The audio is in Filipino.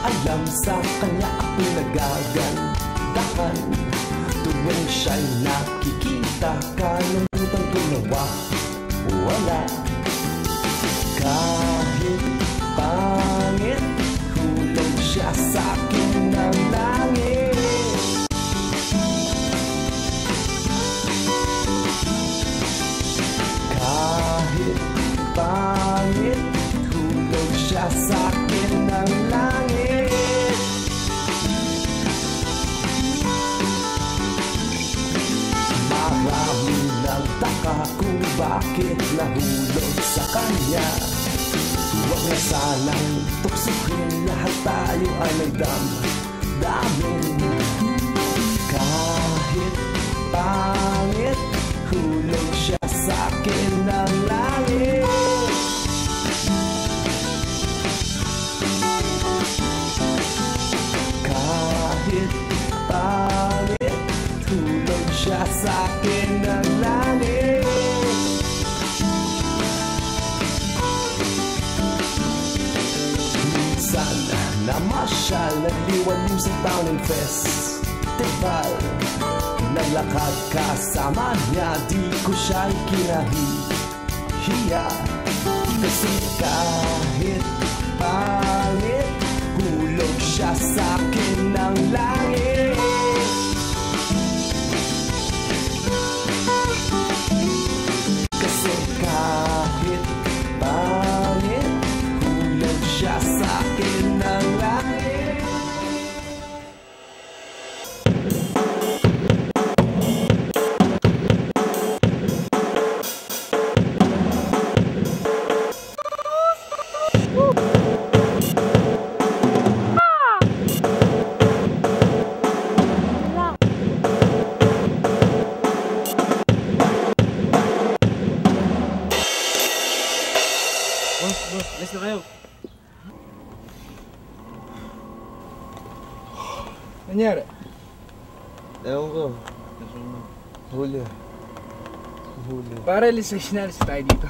alam, sa kanya ako nagagandahan. Tuwing siya'y nakikita, kalimutan ko nawa wala. Kahit pangit, hulog siya sa'kin ng langit. Kahit pangit, hulog siya sa'kin ng langit. Marami nagtaka kung bakit nahulog sa kanya. Huwag na sanang tuksuhin, lahat tayo ay nagdamdamin. Kahit pangit, hulog siya sa'kin ng langit. Kahit pangit, hulog siya sa'kin ng langit. Minsan namasyal, nagliwalim sa Town & Festival. Nalakad kasama niya, di ko siya'y kinahihiya. Kasi kahit pangit, hulog siya sa'kin ng langit. Kasi kahit pangit, hulog siya sa'kin ng langit. Boss, alis na kayo. Nangyari? Ewan ko. Huli. Huli. Para alis na tayo dito.